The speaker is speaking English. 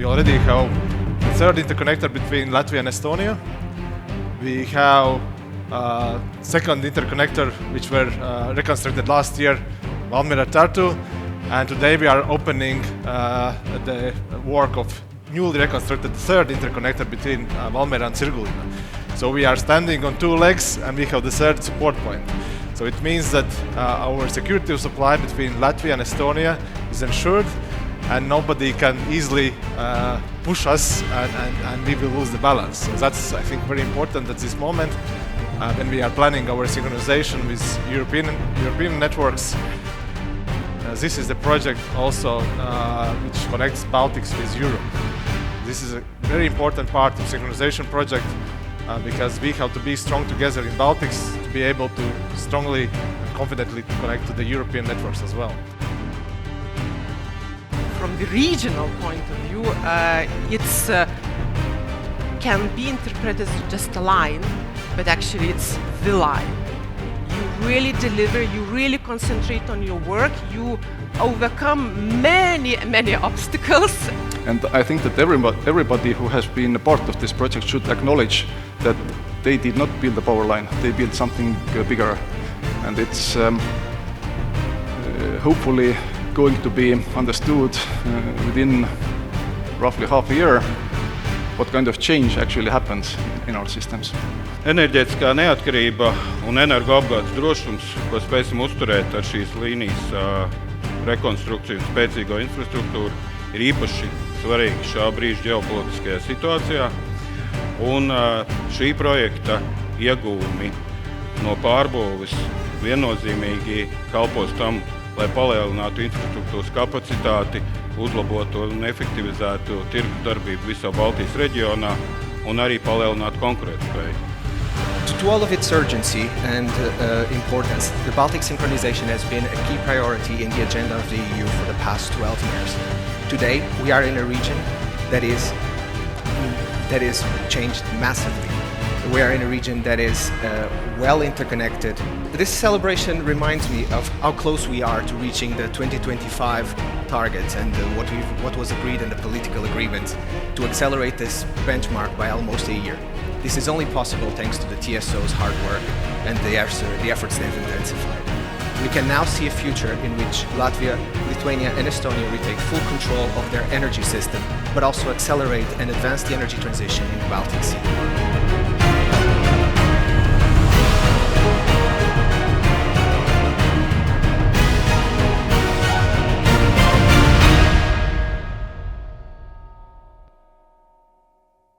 We already have the third interconnector between Latvia and Estonia. We have second interconnector which were reconstructed last year, Valmiera-Tartu, and today we are opening the work of newly reconstructed third interconnector between Valmiera and Tsirguliina. So we are standing on two legs and we have the third support point. So it means that our security of supply between Latvia and Estonia is ensured, and nobody can easily push us and we will lose the balance. So that's, I think, very important at this moment when we are planning our synchronization with European networks. This is the project also which connects Baltics with Europe. This is a very important part of synchronization project because we have to be strong together in Baltics to be able to strongly and confidently connect to the European networks as well. From the regional point of view, it's can be interpreted as just a line, but actually it's the line. You really deliver, you really concentrate on your work, you overcome many obstacles. And I think that everybody who has been a part of this project should acknowledge that they did not build a power line, they built something bigger. And it's hopefully going to be understood within roughly half a year what kind of change actually happens in our systems. Enerģētiskā neatkarība un energoapgādes drošums, ko spēsim uzturēt ar šīs līnijas rekonstrukciju un spēcīgo infrastruktūru, ir īpaši svarīgi šā brīža ģeopolitiskajā situācijā. Un šī projekta ieguvumi no pārbūves viennozīmīgi kalpos tam, lai palielinātu infrastruktūras kapacitāti, uzlabotu un efektivizētu tirgus darbību visā Baltijas reģionā un arī palielinātu konkurētspēju. To all of its urgency and importance, the Baltic synchronization has been a key priority in the agenda of the EU for the past 12 years. Today, we are in a region that is changed massively. We are in a region that is well interconnected. This celebration reminds me of how close we are to reaching the 2025 targets and what was agreed in the political agreement to accelerate this benchmark by almost a year. This is only possible thanks to the TSO's hard work and the efforts they've intensified. We can now see a future in which Latvia, Lithuania and Estonia retake full control of their energy system, but also accelerate and advance the energy transition in the Baltic Sea.